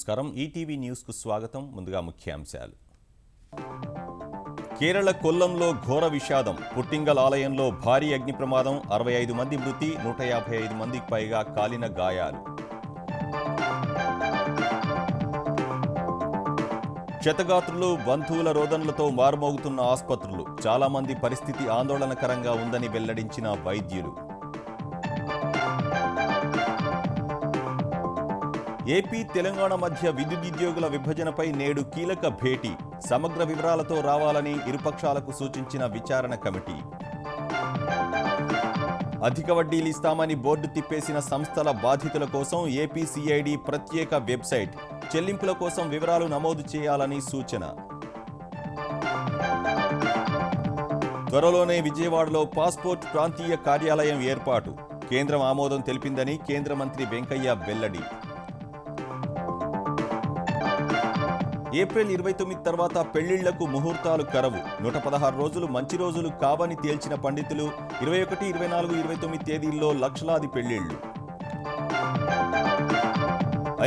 నమస్కారం ETV news కు స్వాగతం ముందుగా ముఖ్యాంశాలు కేరళ కొల్లంలో ఘోర విషాదం పుట్టింగల్ ఆలయంలో భారీ అగ్ని ప్రమాదం 65 మంది మృతి 155 మందికి పైగా కాలిన గాయాలు క్షతగాత్రులు బంధువుల రోదనలతో మారుమోగుతున్న ఆసుపత్రులు చాలా మంది పరిస్థితి ఆందోళనకరంగా ఉందని వెల్లడించిన వైద్యులు ఏపీ తెలంగాణ మధ్య విద్యుదుద్యోగుల విభజనపై నేడు కీలక భేటీ సమగ్ర వివరాలతో రావాలని ఇరుపక్షాలకు సూచించిన విచారణ కమిటీ అధిక వడ్డీలు ఇస్తామని బోర్డు తిప్పేసిన సంస్థల బాధితుల కోసం ఏపీ సిఐడి ప్రత్యేక వెబ్సైట్ చెల్లింపుల కోసం వివరాలు నమోదు చేయాలని సూచన త్వరలోనే విజయవాడలో పాస్పోర్ట్ ప్రాంతీయ కార్యాలయం ఏర్పాటు కేంద్రం ఆమోదం తెలిపిందని కేంద్ర మంత్రి వెంకయ్య వెల్లడి ఏప్రిల్ 29 తర్వాత పెళ్లిళ్లకు ముహూర్తాలు కరవు 116 రోజులు మంచి రోజులు కావని తేల్చిన పండితులు 21, 24, 29 తేదీల్లో లక్షలాది పెళ్లిళ్లు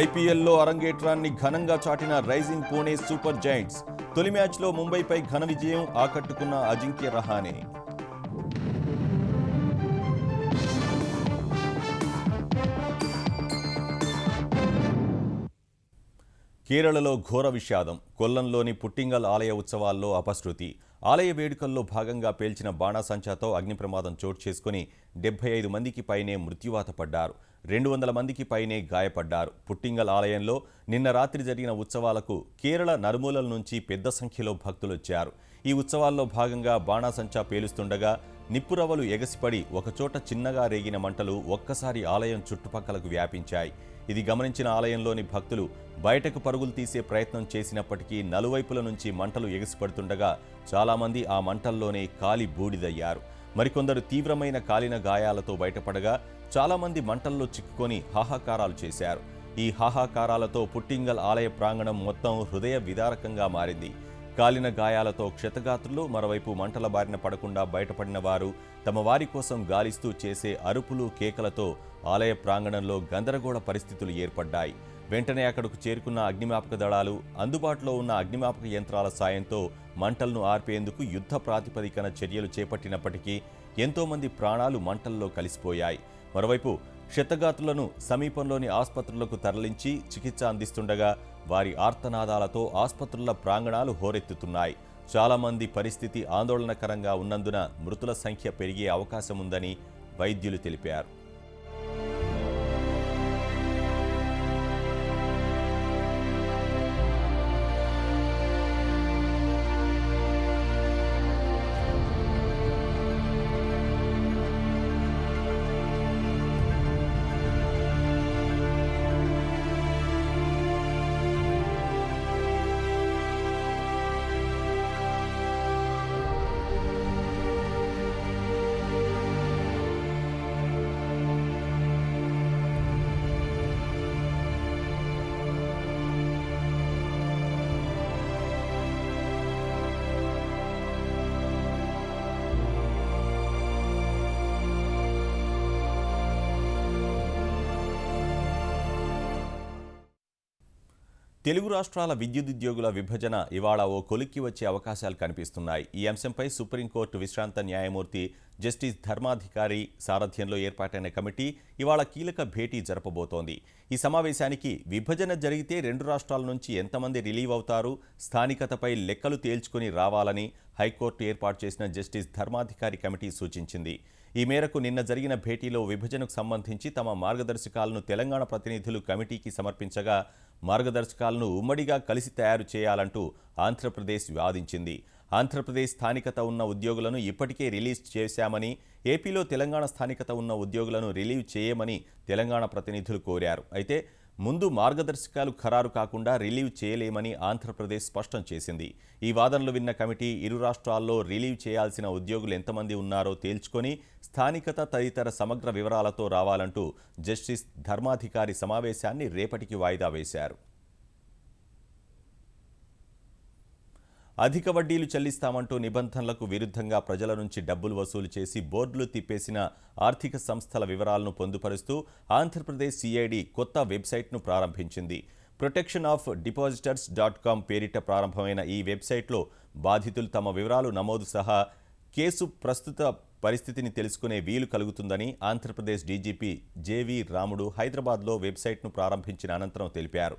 ఐపీఎల్లో అరంగేట్రాన్ని ఘనంగా చాటిన రైజింగ్ పుణె సూపర్ జైంట్స్ తొలి మ్యాచ్లో ముంబైపై ఘన విజయం ఆకట్టుకున్న అజింక్య రహానే కేరళలో ఘోర విషాదం కొల్లంలోని పుట్టింగల్ ఆలయ ఉత్సవాల్లో అపశృతి ఆలయ వేడుకల్లో భాగంగా పేల్చిన బాణాసంచాతో అగ్ని ప్రమాదం చోటు చేసుకుని 75 మందికి పైనే మృత్యువాత పడ్డారు 200 మందికి పైనే గాయపడ్డారు పుట్టింగల్ ఆలయంలో నిన్న రాత్రి జరిగిన ఉత్సవాలకు కేరళ నలుమూలల నుంచి పెద్ద సంఖ్యలో భక్తులొచ్చారు ఈ ఉత్సవాల్లో భాగంగా బాణాసంచా పేలుస్తుండగా నిప్పురవ్వలు ఎగసిపడి ఒకచోట చిన్నగా రేగిన మంటలు ఒక్కసారి ఆలయం చుట్టుపక్కలకు వ్యాపించాయి ఇది గమనించిన ఆలయంలోని భక్తులు బయటకు పరుగులు తీసే ప్రయత్నం చేసినప్పటికీ నలువైపుల నుంచి మంటలు ఎగసిపడుతుండగా చాలామంది ఆ మంటల్లోనే కాలి బూడిదయ్యారు మరికొందరు తీవ్రమైన కాలిన గాయాలతో బయటపడగా చాలామంది మంటల్లో చిక్కుకొని హాహాకారాలు చేశారు ఈ హాహాకారాలతో పుట్టింగల్ ఆలయ ప్రాంగణం మొత్తం హృదయ విదారకంగా మారింది కాలిన గాయాలతో క్షతగాత్రులు మరోవైపు మంటల బారిన పడకుండా బయటపడిన వారు తమ వారి కోసం గాలిస్తూ చేసే అరుపులు కేకలతో ఆలయ ప్రాంగణంలో గందరగోళ పరిస్థితులు ఏర్పడ్డాయి వెంటనే అక్కడకు చేరుకున్న అగ్నిమాపక దళాలు అందుబాటులో ఉన్న అగ్నిమాపక యంత్రాల సాయంతో మంటలను ఆర్పేందుకు యుద్ధ ప్రాతిపదికన చర్యలు చేపట్టినప్పటికీ ఎంతోమంది ప్రాణాలు మంటల్లో కలిసిపోయాయి మరోవైపు క్షతగాత్రులను సమీపంలోని ఆసుపత్రులకు తరలించి చికిత్స అందిస్తుండగా వారి ఆర్తనాదాలతో ఆసుపత్రుల ప్రాంగణాలు హోరెత్తుతున్నాయి చాలామంది పరిస్థితి ఆందోళనకరంగా ఉన్నందున మృతుల సంఖ్య పెరిగే అవకాశం ఉందని వైద్యులు తెలిపారు తెలుగు రాష్ట్రాల విద్యుదుద్యోగుల విభజన ఇవాళ ఓ కొలిక్కి వచ్చే అవకాశాలు కనిపిస్తున్నాయి ఈ అంశంపై సుప్రీంకోర్టు విశ్రాంత న్యాయమూర్తి జస్టిస్ ధర్మాధికారి సారథ్యంలో ఏర్పాటైన కమిటీ ఇవాళ కీలక భేటీ జరపబోతోంది ఈ సమావేశానికి విభజన జరిగితే రెండు రాష్ట్రాల నుంచి ఎంతమంది రిలీవ్ అవుతారు స్థానికతపై లెక్కలు తేల్చుకుని రావాలని హైకోర్టు ఏర్పాటు చేసిన జస్టిస్ ధర్మాధికారి కమిటీ సూచించింది ఈ మేరకు నిన్న జరిగిన భేటీలో విభజనకు సంబంధించి తమ మార్గదర్శకాలను తెలంగాణ ప్రతినిధులు కమిటీకి సమర్పించగా మార్గదర్శకాలను ఉమ్మడిగా కలిసి తయారు చేయాలంటూ ఆంధ్రప్రదేశ్ వాదించింది ఆంధ్రప్రదేశ్ స్థానికత ఉన్న ఉద్యోగులను ఇప్పటికే రిలీజ్ చేశామని ఏపీలో తెలంగాణ స్థానికత ఉన్న ఉద్యోగులను రిలీవ్ చేయమని తెలంగాణ ప్రతినిధులు కోరారు అయితే ముందు మార్గదర్శకాలు ఖరారు కాకుండా రిలీవ్ చేయలేమని ఆంధ్రప్రదేశ్ స్పష్టం చేసింది ఈ వాదనలు విన్న కమిటీ ఇరు రాష్ట్రాల్లో రిలీవ్ చేయాల్సిన ఉద్యోగులు ఎంతమంది ఉన్నారో తేల్చుకొని స్థానికత తదితర సమగ్ర వివరాలతో రావాలంటూ జస్టిస్ ధర్మాధికారి సమావేశాన్ని రేపటికి వాయిదా వేశారు అధిక వడ్డీలు చెల్లిస్తామంటూ నిబంధనలకు విరుద్ధంగా ప్రజల నుంచి డబ్బులు వసూలు చేసి బోర్డులు తిప్పేసిన ఆర్థిక సంస్థల వివరాలను పొందుపరుస్తూ ఆంధ్రప్రదేశ్ సిఐడి కొత్త వెబ్సైట్ను ప్రారంభించింది protectionofdepositors.com పేరిట ప్రారంభమైన ఈ వెబ్సైట్లో బాధితులు తమ వివరాలు నమోదు సహా కేసు ప్రస్తుత పరిస్థితిని తెలుసుకునే వీలు కలుగుతుందని ఆంధ్రప్రదేశ్ డీజీపీ జేవీ రాముడు హైదరాబాద్లో వెబ్సైట్ను ప్రారంభించిన అనంతరం తెలిపారు.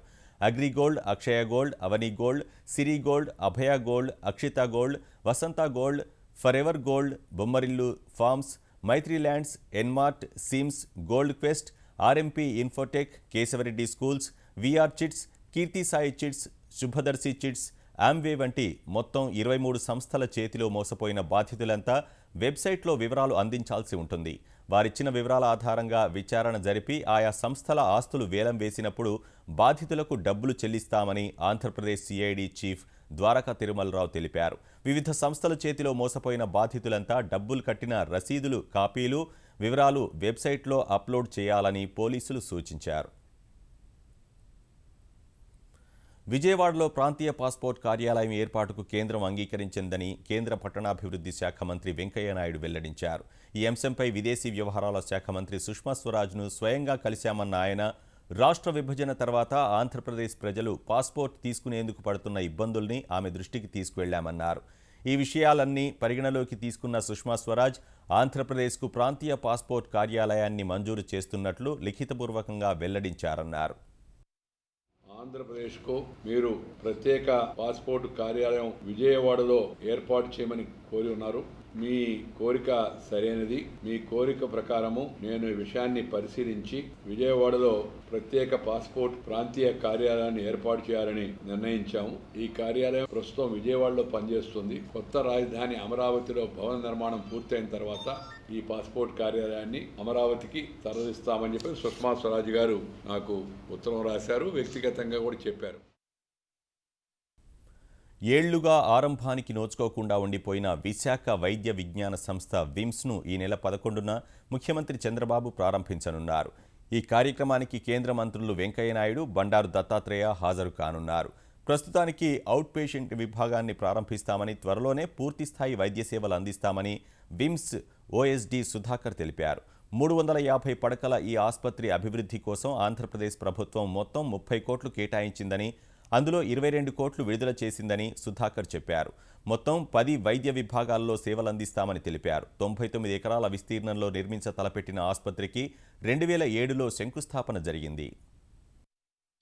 Agrigold, Akshaya Gold, Avani Gold, Siri Gold, Abhaya Gold, Akshitha Gold, Vasantha Gold, Forever Gold, Bommarillu Farms, Maitri Lands, Nmart, SIMS, Gold Quest, RMP Infotech, Keshava Reddy Schools, VR Chits, Keerthi Sai Chits, Shubhadarshi Chits, Amway వంటి మొత్తం 23 సంస్థల చేతిలో మోసపోయిన బాధితులంతా వెబ్సైట్లో వివరాలు అందించాల్సి ఉంటుంది. వారిచ్చిన వివరాల ఆధారంగా విచారణ జరిపి ఆయా సంస్థల ఆస్తులు వేలం వేసినప్పుడు బాధితులకు డబ్బులు చెల్లిస్తామని ఆంధ్రప్రదేశ్ సిఐడి చీఫ్ ద్వారకా తిరుమలరావు తెలిపారు. వివిధ సంస్థల చేతిలో మోసపోయిన బాధితులంతా డబ్బులు కట్టిన రసీదులు కాపీలు, వివరాలు వెబ్సైట్లో అప్లోడ్ చేయాలని పోలీసులు సూచించారు. విజయవాడలో ప్రాంతీయ పాస్పోర్ట్ కార్యాలయం ఏర్పాటుకు కేంద్రం అంగీకరించిందని కేంద్ర పట్టణాభివృద్ధి శాఖ మంత్రి వెంకయ్యనాయుడు వెల్లడించారు. ఈ అంశంపై విదేశీ వ్యవహారాల శాఖ మంత్రి సుష్మా స్వరాజ్ను స్వయంగా కలిశామన్న ఆయన, రాష్ట్ర విభజన తర్వాత ఆంధ్రప్రదేశ్ ప్రజలు పాస్పోర్ట్ తీసుకునేందుకు పడుతున్న ఇబ్బందుల్ని ఆమె దృష్టికి తీసుకువెళ్లామన్నారు. ఈ విషయాలన్నీ పరిగణలోకి తీసుకున్న సుష్మా స్వరాజ్ ఆంధ్రప్రదేశ్కు ప్రాంతీయ పాస్పోర్ట్ కార్యాలయాన్ని మంజూరు చేస్తున్నట్లు లిఖితపూర్వకంగా వెల్లడించారన్నారు. ఆంధ్రప్రదేశ్కు మీరు ప్రత్యేక పాస్పోర్ట్ కార్యాలయం విజయవాడలో ఏర్పాటు చేయమని కోరి ఉన్నారు. మీ కోరిక సరైనది. మీ కోరిక ప్రకారము నేను ఈ విషయాన్ని పరిశీలించి విజయవాడలో ప్రత్యేక పాస్పోర్ట్ ప్రాంతీయ కార్యాలయాన్ని ఏర్పాటు చేయాలని నిర్ణయించాము. ఈ కార్యాలయం ప్రస్తుతం విజయవాడలో పనిచేస్తుంది. కొత్త రాజధాని అమరావతిలో భవన నిర్మాణం పూర్తయిన తర్వాత ఈ పాస్పోర్ట్ కార్యాలయాన్ని అమరావతికి తరలిస్తామని చెప్పి సుష్మా స్వరాజ్ గారు నాకు ఉత్తరం రాశారు. వ్యక్తిగతంగా కూడా చెప్పారు. ఏళ్లుగా ఆరంభానికి నోచుకోకుండా ఉండిపోయిన విశాఖ వైద్య విజ్ఞాన సంస్థ విమ్స్ను ఈ నెల 11న ముఖ్యమంత్రి చంద్రబాబు ప్రారంభించనున్నారు. ఈ కార్యక్రమానికి కేంద్ర మంత్రులు వెంకయ్యనాయుడు, బండారు దత్తాత్రేయ హాజరు కానున్నారు. ప్రస్తుతానికి అవుట్ పేషెంట్ విభాగాన్ని ప్రారంభిస్తామని, త్వరలోనే పూర్తిస్థాయి వైద్య సేవలు అందిస్తామని విమ్స్ ఓఎస్డీ సుధాకర్ తెలిపారు. 350 పడకల ఈ ఆసుపత్రి అభివృద్ధి కోసం ఆంధ్రప్రదేశ్ ప్రభుత్వం మొత్తం 30 కోట్లు కేటాయించిందని, అందులో 22 కోట్లు విడుదల చేసిందని సుధాకర్ చెప్పారు. మొత్తం 10 వైద్య విభాగాల్లో సేవలందిస్తామని తెలిపారు. 99 ఎకరాల విస్తీర్ణంలో నిర్మించ తలపెట్టిన ఆసుపత్రికి 2007లో శంకుస్థాపన జరిగింది.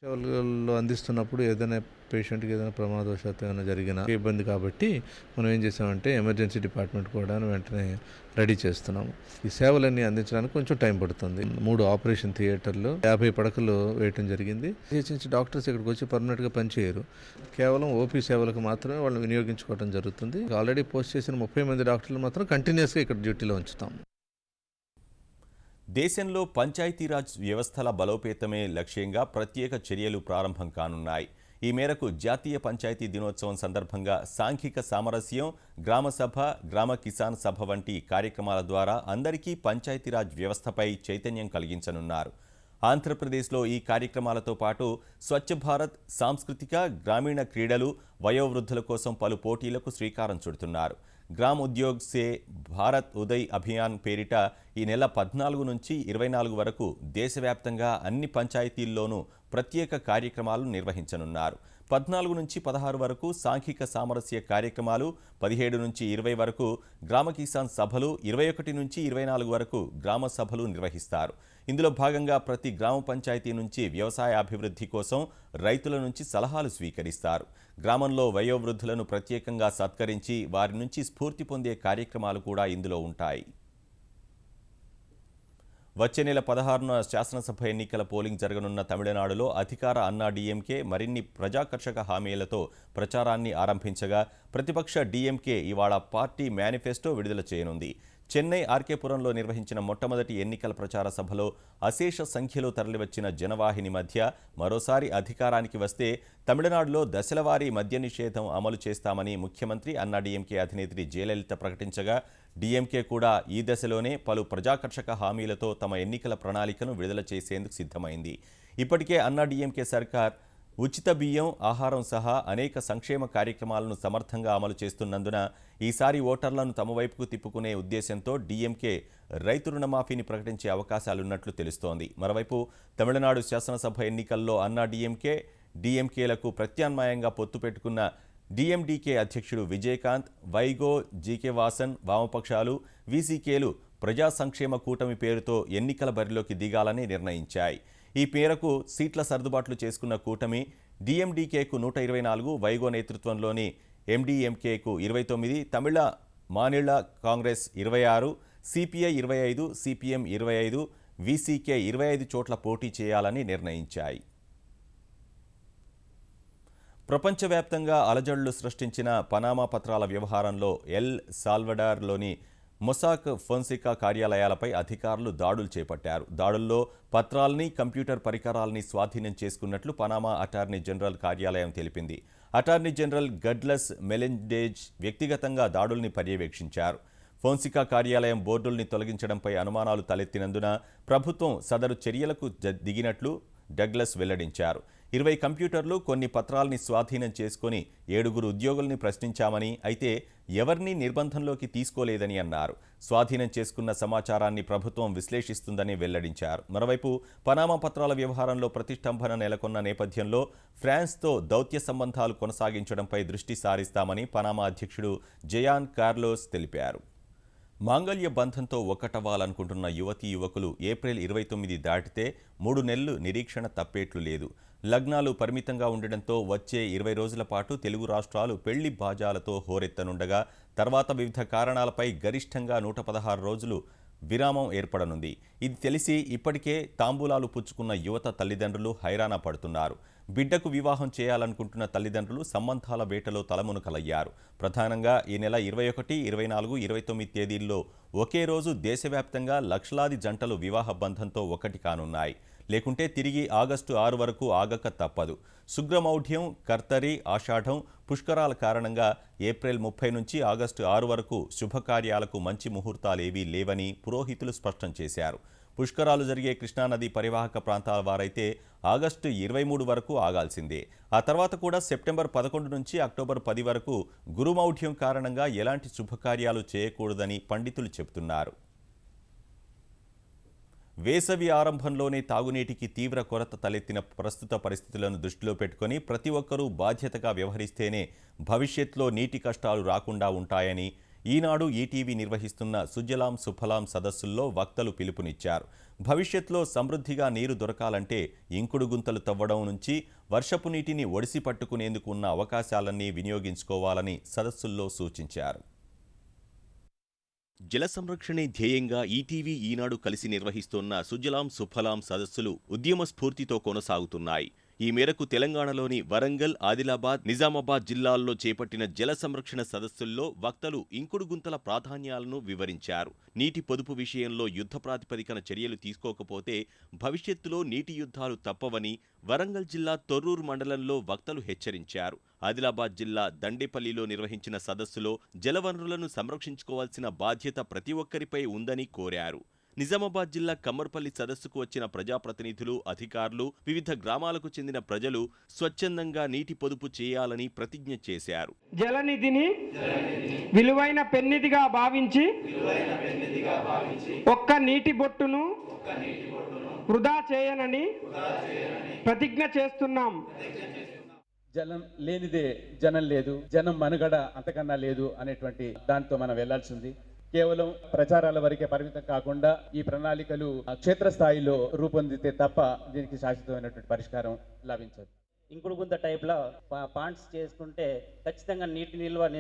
సేవల్లో అందిస్తున్నప్పుడు ఏదైనా పేషెంట్కి ఏదైనా ప్రమాదవశాత్తు ఏమైనా జరిగిన ఇబ్బంది కాబట్టి మనం ఏం చేసామంటే ఎమర్జెన్సీ డిపార్ట్మెంట్ కూడా వెంటనే రెడీ చేస్తున్నాము. ఈ సేవలన్నీ అందించడానికి కొంచెం టైం పడుతుంది. 3 ఆపరేషన్ థియేటర్లు 50 పడకలు వేయటం జరిగింది. నుంచి డాక్టర్స్ ఇక్కడికి వచ్చి పర్మనెంట్గా పనిచేయరు. కేవలం ఓపీ సేవలకు మాత్రమే వాళ్ళని వినియోగించుకోవడం జరుగుతుంది. ఆల్రెడీ పోస్ట్ చేసిన 30 మంది డాక్టర్లు మాత్రం కంటిన్యూస్గా ఇక్కడ డ్యూటీలో ఉంచుతాం. దేశంలో పంచాయతీరాజ్ వ్యవస్థల బలోపేతమే లక్ష్యంగా ప్రత్యేక చర్యలు ప్రారంభం కానున్నాయి. ఈ మేరకు జాతీయ పంచాయతీ దినోత్సవం సందర్భంగా సాంఘిక సామరస్యం, గ్రామసభ, గ్రామ కిసాన్ సభ వంటి కార్యక్రమాల ద్వారా అందరికీ పంచాయతీరాజ్ వ్యవస్థపై చైతన్యం కలిగించనున్నారు. ఆంధ్రప్రదేశ్లో ఈ కార్యక్రమాలతో పాటు స్వచ్ఛ భారత్, సాంస్కృతిక, గ్రామీణ క్రీడలు, వయోవృద్ధుల కోసం పలు పోటీలకు శ్రీకారం చుడుతున్నారు. గ్రామ్ ఉద్యోగ్ సే భారత్ ఉదయ్ అభియాన్ పేరిట ఈ నెల 14 నుంచి 24 వరకు దేశవ్యాప్తంగా అన్ని పంచాయతీల్లోనూ ప్రత్యేక కార్యక్రమాలు నిర్వహించనున్నారు. 14 నుంచి 16 వరకు సాంఘిక సామరస్య కార్యక్రమాలు, 17 నుంచి 20 వరకు గ్రామ కిసాన్ సభలు, 21 నుంచి 24 వరకు గ్రామ సభలు నిర్వహిస్తారు. ఇందులో భాగంగా ప్రతి గ్రామ పంచాయతీ నుంచి వ్యవసాయ అభివృద్ధి కోసం రైతుల నుంచి సలహాలు స్వీకరిస్తారు. గ్రామంలో వయోవృద్ధులను ప్రత్యేకంగా సత్కరించి వారి నుంచి స్ఫూర్తి పొందే కార్యక్రమాలు కూడా ఇందులో ఉంటాయి. వచ్చే నెల 16న శాసనసభ ఎన్నికల పోలింగ్ జరగనున్న తమిళనాడులో అధికార అన్నా డీఎంకే మరిన్ని ప్రజాకర్షక హామీలతో ప్రచారాన్ని ఆరంభించగా, ప్రతిపక్ష డీఎంకే ఇవాళ పార్టీ మేనిఫెస్టో విడుదల చేయనుంది. చెన్నై ఆర్కేపురంలో నిర్వహించిన మొట్టమొదటి ఎన్నికల ప్రచార సభలో అశేష సంఖ్యలో తరలివచ్చిన జనవాహిని మధ్య మరోసారి అధికారానికి వస్తే తమిళనాడులో దశలవారీ మద్య నిషేధం అమలు చేస్తామని ముఖ్యమంత్రి అన్నా డీఎంకే అధినేత్రి జయలలిత ప్రకటించగా, డీఎంకే కూడా ఈ దశలోనే పలు ప్రజాకర్షక హామీలతో తమ ఎన్నికల ప్రణాళికను విడుదల చేసేందుకు సిద్ధమైంది. ఇప్పటికే అన్నా డీఎంకే సర్కార్ ఉచిత బియ్యం, ఆహారం సహా అనేక సంక్షేమ కార్యక్రమాలను సమర్థంగా అమలు చేస్తున్నందున ఈసారి ఓటర్లను తమ వైపుకు తిప్పుకునే ఉద్దేశంతో డీఎంకే రైతు రుణమాఫీని ప్రకటించే అవకాశాలున్నట్లు తెలుస్తోంది. మరోవైపు తమిళనాడు శాసనసభ ఎన్నికల్లో అన్నా డీఎంకే డీఎంకేలకు ప్రత్యామ్నాయంగా పొత్తు పెట్టుకున్న డీఎండీకే అధ్యక్షుడు విజయకాంత్, వైగో, జీకే వాసన్ వామపక్షాలు, వీసీకేలు ప్రజా సంక్షేమ కూటమి పేరుతో ఎన్నికల బరిలోకి దిగాలని నిర్ణయించాయి. ఈ మేరకు సీట్ల సర్దుబాట్లు చేసుకున్న కూటమి డీఎండీకేకు 124, వైగో నేతృత్వంలోని ఎండీఎంకేకు 29, తమిళ మానిళ కాంగ్రెస్ 26, సిపిఐ 25, సిపిఎం 25, వీసీకే 25 చోట్ల పోటీ చేయాలని నిర్ణయించాయి. ప్రపంచవ్యాప్తంగా అలజడులు సృష్టించిన పనామా పత్రాల వ్యవహారంలో ఎల్ సాల్వడార్లోని మొసాక్ ఫోన్సికా కార్యాలయాలపై అధికారులు దాడులు చేపట్టారు. దాడుల్లో పత్రాల్ని, కంప్యూటర్ పరికరాల్ని స్వాధీనం చేసుకున్నట్లు పనామా అటార్నీ జనరల్ కార్యాలయం తెలిపింది. అటార్నీ జనరల్ గడ్లస్ మెలెండేజ్ వ్యక్తిగతంగా దాడుల్ని పర్యవేక్షించారు. ఫోన్సికా కార్యాలయం బోర్డుల్ని తొలగించడంపై అనుమానాలు తలెత్తినందున ప్రభుత్వం సదరు చర్యలకు దిగినట్లు డగ్లస్ వెల్లడించారు. 20 కంప్యూటర్లు, కొన్ని పత్రాల్ని స్వాధీనం చేసుకుని 7 ఉద్యోగుల్ని ప్రశ్నించామని, అయితే ఎవరినీ నిర్బంధంలోకి తీసుకోలేదని అన్నారు. స్వాధీనం చేసుకున్న సమాచారాన్ని ప్రభుత్వం విశ్లేషిస్తుందని వెల్లడించారు. మరోవైపు పనామా పత్రాల వ్యవహారంలో ప్రతిష్టంభన నెలకొన్న నేపథ్యంలో ఫ్రాన్స్తో దౌత్య సంబంధాలు కొనసాగించడంపై దృష్టి సారిస్తామని పనామా అధ్యక్షుడు జయాన్ కార్లోస్ తెలిపారు. మాంగళ్య బంధంతో ఒక్కటవ్వాలనుకుంటున్న యువతీ యువకులు ఏప్రిల్ 29 దాటితే 3 నెలలు నిరీక్షణ తప్పేట్లు లేదు. లగ్నాలు పరిమితంగా ఉండడంతో వచ్చే 20 రోజుల పాటు తెలుగు రాష్ట్రాలు పెళ్లి బాజాలతో హోరెత్తనుండగా తర్వాత వివిధ కారణాలపై గరిష్టంగా 116 రోజులు విరామం ఏర్పడనుంది. ఇది తెలిసి ఇప్పటికే తాంబూలాలు పుచ్చుకున్న యువత తల్లిదండ్రులు హైరాణ పడుతున్నారు. బిడ్డకు వివాహం చేయాలనుకుంటున్న తల్లిదండ్రులు సంబంధాల వేటలో తలమునకలయ్యారు. ప్రధానంగా ఈ నెల 21, 24, 29 తేదీల్లో ఒకే రోజు దేశవ్యాప్తంగా లక్షలాది జంటలు వివాహ బంధంతో ఒకటి కానున్నాయి. లేకుంటే తిరిగి ఆగస్టు 6 వరకు ఆగక తప్పదు. శుక్రమౌఢ్యం, కర్తరి, ఆషాఢం, పుష్కరాల కారణంగా ఏప్రిల్ 30 నుంచి ఆగస్టు 6 వరకు శుభకార్యాలకు మంచి ముహూర్తాలేవీ లేవని పురోహితులు స్పష్టం చేశారు. పుష్కరాలు జరిగే కృష్ణానది పరివాహక ప్రాంతాల వారైతే ఆగస్టు 23 వరకు ఆగాల్సిందే. ఆ తర్వాత కూడా సెప్టెంబర్ 11 నుంచి అక్టోబర్ 10 వరకు గురుమౌఢ్యం కారణంగా ఎలాంటి శుభకార్యాలు చేయకూడదని పండితులు చెబుతున్నారు. వేసవి ఆరంభంలోనే తాగునీటికి తీవ్ర కొరత తలెత్తిన ప్రస్తుత పరిస్థితులను దృష్టిలో పెట్టుకుని ప్రతి ఒక్కరూ బాధ్యతగా వ్యవహరిస్తేనే భవిష్యత్తులో నీటి కష్టాలు రాకుండా ఉంటాయని ఈనాడు ఈటీవీ నిర్వహిస్తున్న సుజలాం సుఫలాం సదస్సుల్లో వక్తలు పిలుపునిచ్చారు. భవిష్యత్తులో సమృద్ధిగా నీరు దొరకాలంటే ఇంకుడు గుంతలు తవ్వడం నుంచి వర్షపు నీటిని ఒడిసి పట్టుకునేందుకు ఉన్న అవకాశాలన్నీ వినియోగించుకోవాలని సదస్సుల్లో సూచించారు. జల సంరక్షణే ధ్యేయంగా ఈటీవీ ఈనాడు కలిసి నిర్వహిస్తోన్న సుజలాం సుఫలాం సదస్సులు ఉద్యమ స్ఫూర్తితో కొనసాగుతున్నాయి. ఈ మేరకు తెలంగాణలోని వరంగల్, ఆదిలాబాద్, నిజామాబాద్ జిల్లాల్లో చేపట్టిన జల సంరక్షణ సదస్సుల్లో వక్తలు ఇంకుడు గుంతల ప్రాధాన్యాలను వివరించారు. నీటి పొదుపు విషయంలో యుద్ధ ప్రాతిపదికన చర్యలు తీసుకోకపోతే భవిష్యత్తులో నీటి యుద్ధాలు తప్పవని వరంగల్ జిల్లా తొర్రూరు మండలంలో వక్తలు హెచ్చరించారు. ఆదిలాబాద్ జిల్లా దండేపల్లిలో నిర్వహించిన సదస్సులో జలవనరులను సంరక్షించుకోవాల్సిన బాధ్యత ప్రతి ఒక్కరిపై ఉందని కోరారు. నిజామాబాద్ జిల్లా కమ్మర్పల్లి సదస్సుకు వచ్చిన ప్రజాప్రతినిధులు, అధికారులు, వివిధ గ్రామాలకు చెందిన ప్రజలు స్వచ్ఛందంగా నీటి పొదుపు చేయాలని ప్రతిజ్ఞ చేశారు. జలనిధిని విలువైన పెన్నిధిగా భావించి ఒక్క నీటి బొట్టును వృధా చేయనని ప్రతిజ్ఞ చేస్తున్నాం. జలం లేనిదే జనం లేదు, జనం మనుగడ అంతకన్నా లేదు అనేటువంటి దాంతో మనం వెళ్లాల్సింది. కేవలం ప్రచారాల వరకే పరిమితం కాకుండా ఈ ప్రణాళికలు క్షేత్రస్థాయిలో రూపొందితే తప్ప దీనికి శాశ్వతమైనటువంటి పరిష్కారం లభించదు. ఇంకుడు గుంత టైప్లో పాండ్స్ చేసుకుంటే ఖచ్చితంగా నీటి నిల్వ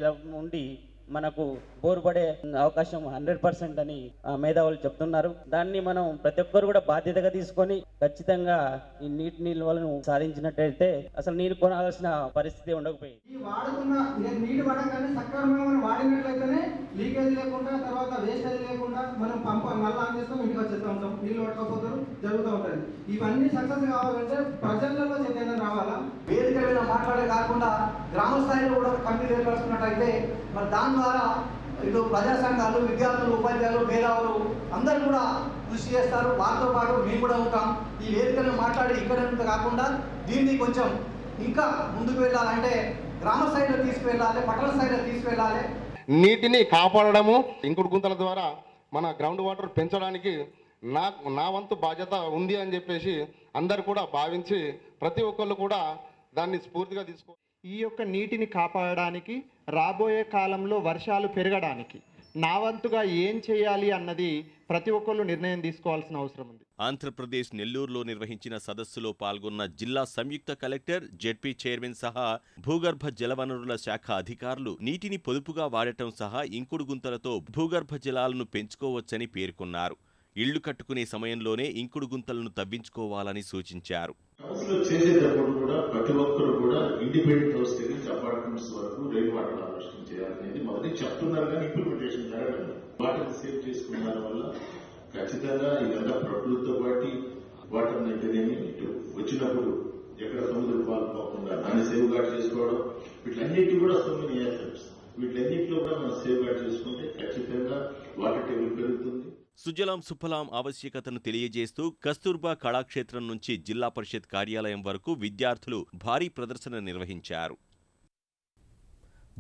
ఉండి మనకు బోరు పడే అవకాశం 100% అని మేధావులు చెప్తున్నారు. దాన్ని మనం ప్రతి ఒక్కరు కూడా బాధ్యతగా తీసుకొని ఖచ్చితంగా ఈ నీటి నిల్వలను సాధించినట్టయితే అసలు నీరు కొనాల్సిన పరిస్థితి ఉండకపోయింది. ఈ వాడుతున్న నీటి వాడకాన్ని సక్రమంగా మనం వాడినట్లయితేనే లీకేజ్ లేకుండా, తర్వాత వేస్టేజ్ లేకుండా మనం నల్ల ఆన్ చేస్తాం, ఇంటికి వచ్చేస్తూ ఉంటాం, నీళ్ళు పట్టకపోతారు, జరుగుతూ ఉంటుంది. ఇవన్నీ సక్సెస్ కావాలంటే ప్రజలలో చైతన్యం రావాలా. వేదిక మీద మాట్లాడే కాకుండా గ్రామ స్థాయిలో కూడా కమిటీ ఏర్పరుచుకున్నట్టయితే మరి దాని ద్వారా ఇటు ప్రజా సంఘాలు, విద్యార్థులు, ఉపాధ్యాయులు, మేధావులు అందరూ కూడా కృషి చేస్తారు. వారితో పాటు మేము కూడా ఉంటాం. ఈ వేదికను మాట్లాడి ఇక్కడ కాకుండా దీన్ని కొంచెం ఇంకా ముందుకు వెళ్ళాలంటే గ్రామ స్థాయిలో తీసుకువెళ్ళాలి, పట్టణ స్థాయిలో తీసుకువెళ్ళాలి. నీటిని కాపాడడము, ఇంకుడు గుంతల ద్వారా మన గ్రౌండ్ వాటర్ పెంచడానికి నా వంతు బాధ్యత ఉంది అని చెప్పేసి అందరు కూడా భావించి ప్రతి ఒక్కళ్ళు కూడా దాన్ని స్ఫూర్తిగా తీసుకో. ఈ యొక్క నీటిని కాపాడడానికి రాబోయే కాలంలో వర్షాలు పెరగడానికి నా వంతుగా ఏం చేయాలి అన్నది ప్రతి ఒక్కళ్ళు నిర్ణయం తీసుకోవాల్సిన అవసరం ఉంది. ఆంధ్రప్రదేశ్ నెల్లూరులో నిర్వహించిన సదస్సులో పాల్గొన్న జిల్లా సంయుక్త కలెక్టర్, జెడ్పీ చైర్మన్ సహా భూగర్భ జలవనరుల శాఖ అధికారులు నీటిని పొదుపుగా వాడటం సహా ఇంకుడు గుంతలతో భూగర్భ జలాలను పెంచుకోవచ్చని పేర్కొన్నారు. ఇళ్లు కట్టుకునే సమయంలోనే ఇంకుడు గుంతలను తవ్వించుకోవాలని సూచించారు. హౌస్లో చేసేటప్పుడు కూడా ప్రతి ఒక్కరు కూడా ఇండిపెండెంట్ హౌస్ దగ్గర నుంచి అపార్ట్మెంట్స్ వరకు రెయిన్ వాటర్ హార్వెస్టింగ్ చేయాలనేది మొదటి చెప్తున్నారు, కానీ ఇంప్లిమెంటేషన్ జరగడం. వాటర్ని సేవ్ చేసుకున్న వల్ల ఖచ్చితంగా ఇదంతా ప్రకృతితో పాటు వాటర్ అయితేనేమి ఇటు వచ్చినప్పుడు ఎక్కడ సముద్ర పాలు పోకుండా దాన్ని సేవ్ గార్డ్ చేసుకోవడం, వీటిలన్నిటి కూడా సో మెనీ ఎఫెక్ట్స్. వీటిలన్నింటిలో కూడా మనం సేవ్ గార్డ్ చేసుకుంటే ఖచ్చితంగా వాటర్ టేబుల్ పెరుగుతుంది. సుజలాం సుఫలాం ఆవశ్యకతను తెలియజేస్తూ కస్తూర్బా కళాక్షేత్రం నుంచి జిల్లా పరిషత్ కార్యాలయం వరకు విద్యార్థులు భారీ ప్రదర్శన నిర్వహించారు.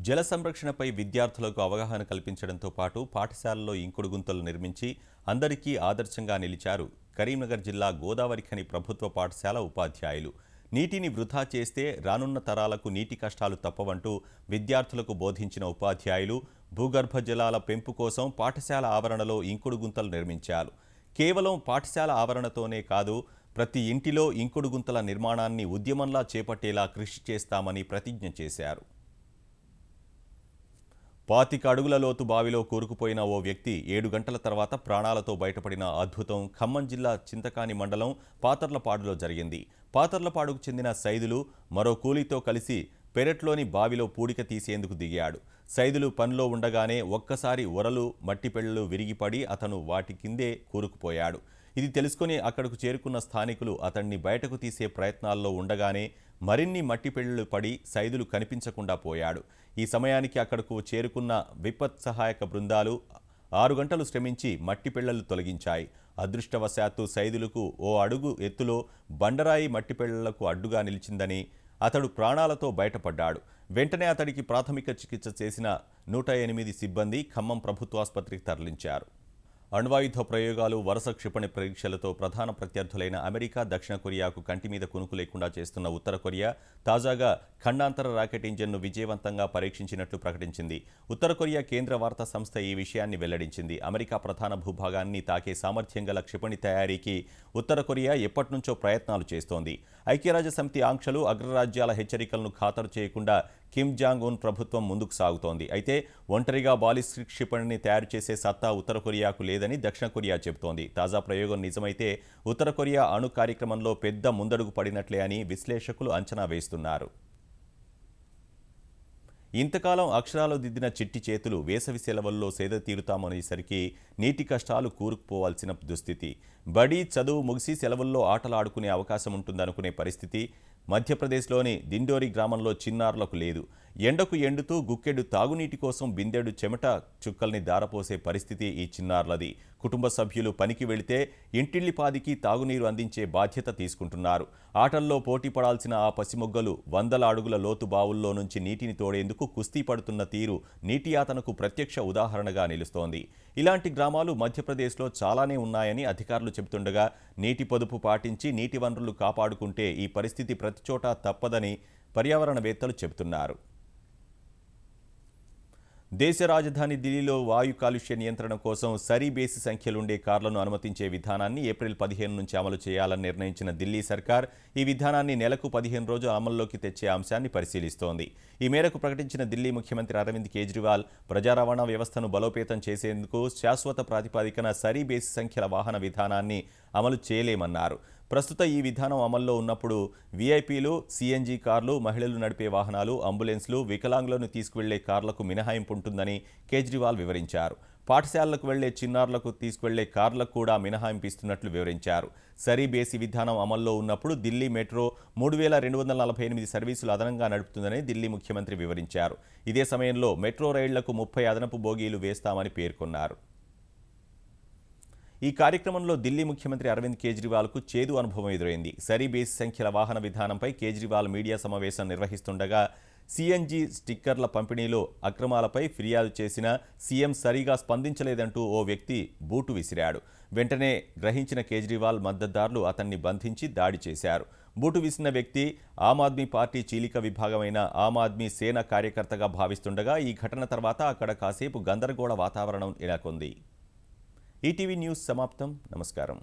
జల సంరక్షణపై విద్యార్థులకు అవగాహన కల్పించడంతో పాటు పాఠశాలల్లో ఇంకుడు గుంతలు నిర్మించి అందరికీ ఆదర్శంగా నిలిచారు కరీంనగర్ జిల్లా గోదావరిఖని ప్రభుత్వ పాఠశాల ఉపాధ్యాయులు. నీటిని వృధా చేస్తే రానున్న తరాలకు నీటి కష్టాలు తప్పవంటూ విద్యార్థులకు బోధించిన ఉపాధ్యాయులు భూగర్భ జలాల పెంపు కోసం పాఠశాల ఆవరణలో ఇంకుడు గుంతలు నిర్మించారు. కేవలం పాఠశాల ఆవరణతోనే కాదు, ప్రతి ఇంటిలో ఇంకుడు గుంతల నిర్మాణాన్ని ఉద్యమంలా చేపట్టేలా కృషి చేస్తామని ప్రతిజ్ఞ చేశారు. 25 అడుగుల లోతు బావిలో కూరుకుపోయిన ఓ వ్యక్తి 7 గంటల తర్వాత ప్రాణాలతో బయటపడిన అద్భుతం ఖమ్మం జిల్లా చింతకాని మండలం పాతర్లపాడులో జరిగింది. పాతర్లపాడుకు చెందిన సైదులు మరో కూలీతో కలిసి పెరట్లోని బావిలో పూడిక తీసేందుకు దిగాడు. సైదులు పనిలో ఉండగానే ఒక్కసారి ఒరలు, మట్టిపెళ్లలు విరిగిపడి అతను వాటి కిందే కూరుకుపోయాడు. ఇది తెలుసుకుని అక్కడకు చేరుకున్న స్థానికులు అతన్ని బయటకు తీసే ప్రయత్నాల్లో ఉండగానే మరిన్ని మట్టిపెళ్లలు పడి సైదులు కనిపించకుండా పోయాడు. ఈ సమయానికి అక్కడకు చేరుకున్న విపత్ సహాయక బృందాలు 6 గంటలు శ్రమించి మట్టిపెళ్లలు తొలగించాయి. అదృష్టవశాత్తు సైదులకు ఓ అడుగు ఎత్తులో బండరాయి మట్టిపెళ్లలకు అడ్డుగా నిలిచిందని అతడు ప్రాణాలతో బయటపడ్డాడు. వెంటనే అతడికి ప్రాథమిక చికిత్స చేసిన 108 సిబ్బంది ఖమ్మం ప్రభుత్వాసుపత్రికి తరలించారు. అణ్వాయుధ ప్రయోగాలు, వరుస క్షిపణి పరీక్షలతో ప్రధాన ప్రత్యర్థులైన అమెరికా, దక్షిణ కొరియాకు కంటి మీద కునుకు లేకుండా చేస్తున్న ఉత్తర కొరియా తాజాగా ఖండాంతర రాకెట్ ఇంజన్ను విజయవంతంగా పరీక్షించినట్లు ప్రకటించింది. ఉత్తర కొరియా కేంద్ర వార్తా సంస్థ ఈ విషయాన్ని వెల్లడించింది. అమెరికా ప్రధాన భూభాగాన్ని తాకే సామర్థ్యం గల క్షిపణి తయారీకి ఉత్తర కొరియా ఎప్పటినుంచో ప్రయత్నాలు చేస్తోంది. ఐక్యరాజ్యసమితి ఆంక్షలు, అగ్రరాజ్యాల హెచ్చరికలను ఖాతరు చేయకుండా కిమ్ జాంగ్ ఉన్ ప్రభుత్వం ముందుకు సాగుతోంది. అయితే ఒంటరిగా బాలిస్టిక్ క్షిపణిని తయారు చేసే సత్తా ఉత్తర కొరియాకు లేదని దక్షిణ కొరియా చెబుతోంది. తాజా ప్రయోగం నిజమైతే ఉత్తర కొరియా అణు కార్యక్రమంలో పెద్ద ముందడుగు పడినట్లే అని విశ్లేషకులు అంచనా వేస్తున్నారు. ఇంతకాలం అక్షరాలు దిద్దిన చిట్టి చేతులు వేసవి సెలవుల్లో సేద తీరుతామనేసరికి నీటి కష్టాలు కూరుకుపోవాల్సిన దుస్థితి. బడి చదువు ముగిసి సెలవుల్లో ఆటలాడుకునే అవకాశం ఉంటుందనుకునే పరిస్థితి మధ్యప్రదేశ్లోని దిండోరి గ్రామంలో చిన్నారులకు లేదు. ఎండకు ఎండుతూ గుక్కెడు తాగునీటి కోసం బిందెడు చెమట చుక్కల్ని దారపోసే పరిస్థితి ఈ చిన్నారులది. కుటుంబ సభ్యులు పనికి వెళితే ఇంటిల్లిపాదికి తాగునీరు అందించే బాధ్యత తీసుకుంటున్నారు. ఆటల్లో పోటీ పడాల్సిన ఆ పసిమొగ్గలు 100 అడుగుల లోతు బావుల్లో నుంచి నీటిని తోడేందుకు కుస్తీ పడుతున్న తీరు నీటి యాతనకు ప్రత్యక్ష ఉదాహరణగా నిలుస్తోంది. ఇలాంటి గ్రామాలు మధ్యప్రదేశ్లో చాలానే ఉన్నాయని అధికారులు చెబుతుండగా నీటి పొదుపు పాటించి నీటి వనరులు కాపాడుకుంటే ఈ పరిస్థితి ప్రతిచోటా తప్పదని పర్యావరణవేత్తలు చెబుతున్నారు. దేశ రాజధాని ఢిల్లీలో వాయు కాలుష్య నియంత్రణ కోసం సరి బేసి సంఖ్యలుండే కార్లను అనుమతించే విధానాన్ని ఏప్రిల్ 15 నుంచి అమలు చేయాలని నిర్ణయించిన ఢిల్లీ సర్కార్ ఈ విధానాన్ని నెలకు 15 రోజులు అమల్లోకి తెచ్చే అంశాన్ని పరిశీలిస్తోంది. ఈ మేరకు ప్రకటించిన ఢిల్లీ ముఖ్యమంత్రి అరవింద్ కేజ్రీవాల్ ప్రజా రవాణా వ్యవస్థను బలోపేతం చేసేందుకు శాశ్వత ప్రాతిపదికన సరి బేసి సంఖ్యల వాహన విధానాన్ని అమలు చేయలేమన్నారు. ప్రస్తుత ఈ విధానం అమల్లో ఉన్నప్పుడు వీఐపీలు, సీఎన్జీ కార్లు, మహిళలు నడిపే వాహనాలు, అంబులెన్స్లు, వికలాంగులను తీసుకువెళ్లే కార్లకు మినహాయింపు ఉంటుందని కేజ్రీవాల్ వివరించారు. పాఠశాలలకు వెళ్లే చిన్నారులకు తీసుకువెళ్లే కార్లకు కూడా మినహాయింపు ఇస్తున్నట్లు వివరించారు. సరి బేసి విధానం అమల్లో ఉన్నప్పుడు ఢిల్లీ మెట్రో 3248 సర్వీసులు అదనంగా నడుపుతుందని ఢిల్లీ ముఖ్యమంత్రి వివరించారు. ఇదే సమయంలో మెట్రో రైళ్లకు 30 అదనపు బోగీలు వేస్తామని పేర్కొన్నారు. ఈ కార్యక్రమంలో ఢిల్లీ ముఖ్యమంత్రి అరవింద్ కేజ్రీవాల్కు చేదు అనుభవం ఎదురైంది. సరీ బేసి సంఖ్యల వాహన విధానంపై కేజ్రీవాల్ మీడియా సమావేశం నిర్వహిస్తుండగా సిఎన్జి స్టిక్కర్ల పంపిణీలో అక్రమాలపై ఫిర్యాదు చేసిన సీఎం సరిగా స్పందించలేదంటూ ఓ వ్యక్తి బూటు విసిరాడు. వెంటనే గ్రహించిన కేజ్రీవాల్ మద్దతుదారులు అతన్ని బంధించి దాడి చేశారు. బూటు విసిరిన వ్యక్తి ఆమ్ ఆద్మీ పార్టీ చీలిక విభాగమైన ఆమ్ ఆద్మీ సేన కార్యకర్తగా భావిస్తుండగా ఈ ఘటన తర్వాత అక్కడ కాసేపు గందరగోళ వాతావరణం నెలకొంది. ఈటీవీ న్యూస్ సమాప్తం. నమస్కారం.